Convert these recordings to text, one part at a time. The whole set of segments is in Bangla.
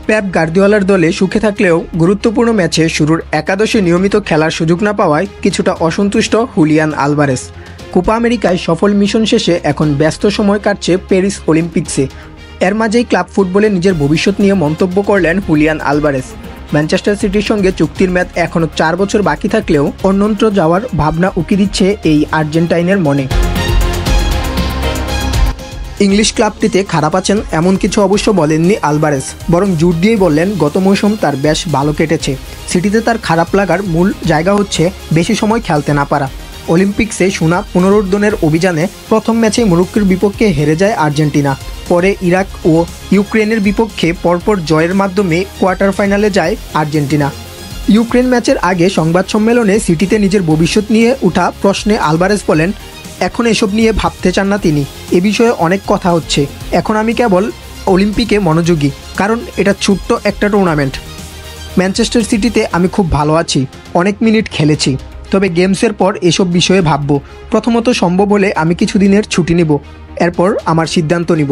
পেপ গার্দিওলার দলে সুখে থাকলেও গুরুত্বপূর্ণ ম্যাচে শুরুর একাদশে নিয়মিত খেলার সুযোগ না পাওয়ায় কিছুটা অসন্তুষ্ট হুলিয়ান আলভারেস। কোপা আমেরিকায় সফল মিশন শেষে এখন ব্যস্ত সময় কাটছে প্যারিস অলিম্পিক্সে। এর মাঝেই ক্লাব ফুটবলে নিজের ভবিষ্যৎ নিয়ে মন্তব্য করলেন হুলিয়ান আলভারেস। ম্যানচেস্টার সিটির সঙ্গে চুক্তির মেয়াদ এখনও 4 বছর বাকি থাকলেও অন্যত্র যাওয়ার ভাবনা উকি দিচ্ছে এই আর্জেন্টাইনের মনে। ইংলিশ ক্লাবটিতে খারাপ আছেন এমন কিছু অবশ্য বলেননি আলভারেস, বরং জোর দিয়েই বললেন গত মৌসুম তার বেশ ভালো কেটেছে। সিটিতে তার খারাপ লাগার মূল জায়গা হচ্ছে বেশি সময় খেলতে না পারা। অলিম্পিক্সে সোনা পুনরুদ্ধারের অভিযানে প্রথম ম্যাচে মরক্কোর বিপক্ষে হেরে যায় আর্জেন্টিনা। পরে ইরাক ও ইউক্রেনের বিপক্ষে পরপর জয়ের মাধ্যমে কোয়ার্টার ফাইনালে যায় আর্জেন্টিনা। ইউক্রেন ম্যাচের আগে সংবাদ সম্মেলনে সিটিতে নিজের ভবিষ্যৎ নিয়ে ওঠা প্রশ্নে আলভারেস বলেন, এখন এসব নিয়ে ভাবতে চান না তিনি। এ বিষয়ে অনেক কথা হচ্ছে, এখন আমি কেবল অলিম্পিকে মনোযোগী, কারণ এটা ছোট্ট একটা টুর্নামেন্ট। ম্যানচেস্টার সিটিতে আমি খুব ভালো আছি, অনেক মিনিট খেলেছি, তবে গেমসের পর এসব বিষয়ে ভাবব। প্রথমত সম্ভব হলে আমি কিছুদিনের ছুটি নিব, এরপর আমার সিদ্ধান্ত নিব।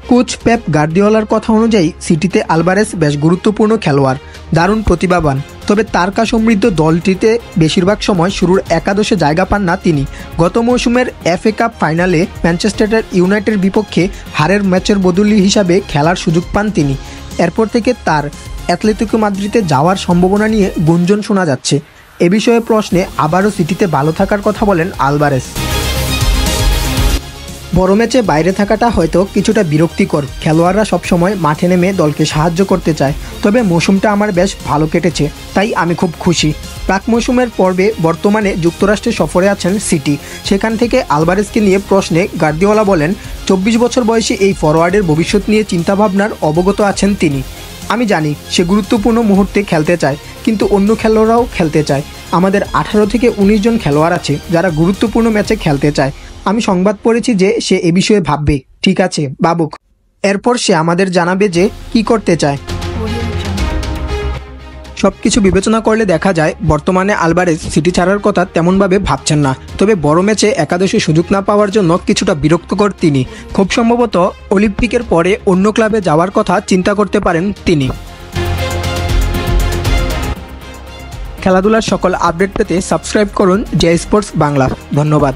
কোচ পেপ গার্দিওলার কথা অনুযায়ী সিটিতে আলভারেস বেশ গুরুত্বপূর্ণ খেলোয়াড়, দারুণ প্রতিভাবান, তবে তারকা সমৃদ্ধ দলটিতে বেশিরভাগ সময় শুরুর একাদশে জায়গা পান না তিনি। গত মৌসুমের FA কাপ ফাইনালে ম্যানচেস্টার ইউনাইটেডের বিপক্ষে হারের ম্যাচের বদলি হিসাবে খেলার সুযোগ পান তিনি। এরপর থেকে তার অ্যাটলেটিকো মাদ্রিদে যাওয়ার সম্ভাবনা নিয়ে গুঞ্জন শোনা যাচ্ছে। এ বিষয়ে প্রশ্নে আবারও সিটিতে ভালো থাকার কথা বলেন আলভারেস। বড় ম্যাচে বাইরে থাকাটা হয়তো কিছুটা বিরক্তিকর, খেলোয়াড়রা সবসময় মাঠে নেমে দলকে সাহায্য করতে চায়, তবে মৌসুমটা আমার বেশ ভালো কেটেছে, তাই আমি খুব খুশি। প্রাক মৌসুমের পর্বে বর্তমানে যুক্তরাষ্ট্রে সফরে আছেন সিটি, সেখান থেকে আলভারেসকে নিয়ে প্রশ্নে গার্দিওলা বলেন, 24 বছর বয়সী এই ফরওয়ার্ডের ভবিষ্যৎ নিয়ে চিন্তাভাবনার অবগত আছেন তিনি। আমি জানি সে গুরুত্বপূর্ণ মুহূর্তে খেলতে চায়, কিন্তু অন্য খেলোয়াড়রাও খেলতে চায়। আমাদের 18 থেকে 19 জন খেলোয়াড় আছে যারা গুরুত্বপূর্ণ ম্যাচে খেলতে চায়। আমি সংবাদ পড়েছি যে সে এ বিষয়ে ভাববে, ঠিক আছে বাবুক, এরপর সে আমাদের জানাবে যে কি করতে চায়। সবকিছু বিবেচনা করলে দেখা যায় বর্তমানে আলভারেস সিটি ছাড়ার কথা তেমনভাবে ভাবছেন না, তবে বড় ম্যাচে একাদশে সুযোগ না পাওয়ার জন্য কিছুটা বিরক্তকর তিনি। খুব সম্ভবত অলিম্পিকের পরে অন্য ক্লাবে যাওয়ার কথা চিন্তা করতে পারেন তিনি। খেলাধুলার সকল আপডেট পেতে সাবস্ক্রাইব করুন জে স্পোর্টস বাংলা। ধন্যবাদ।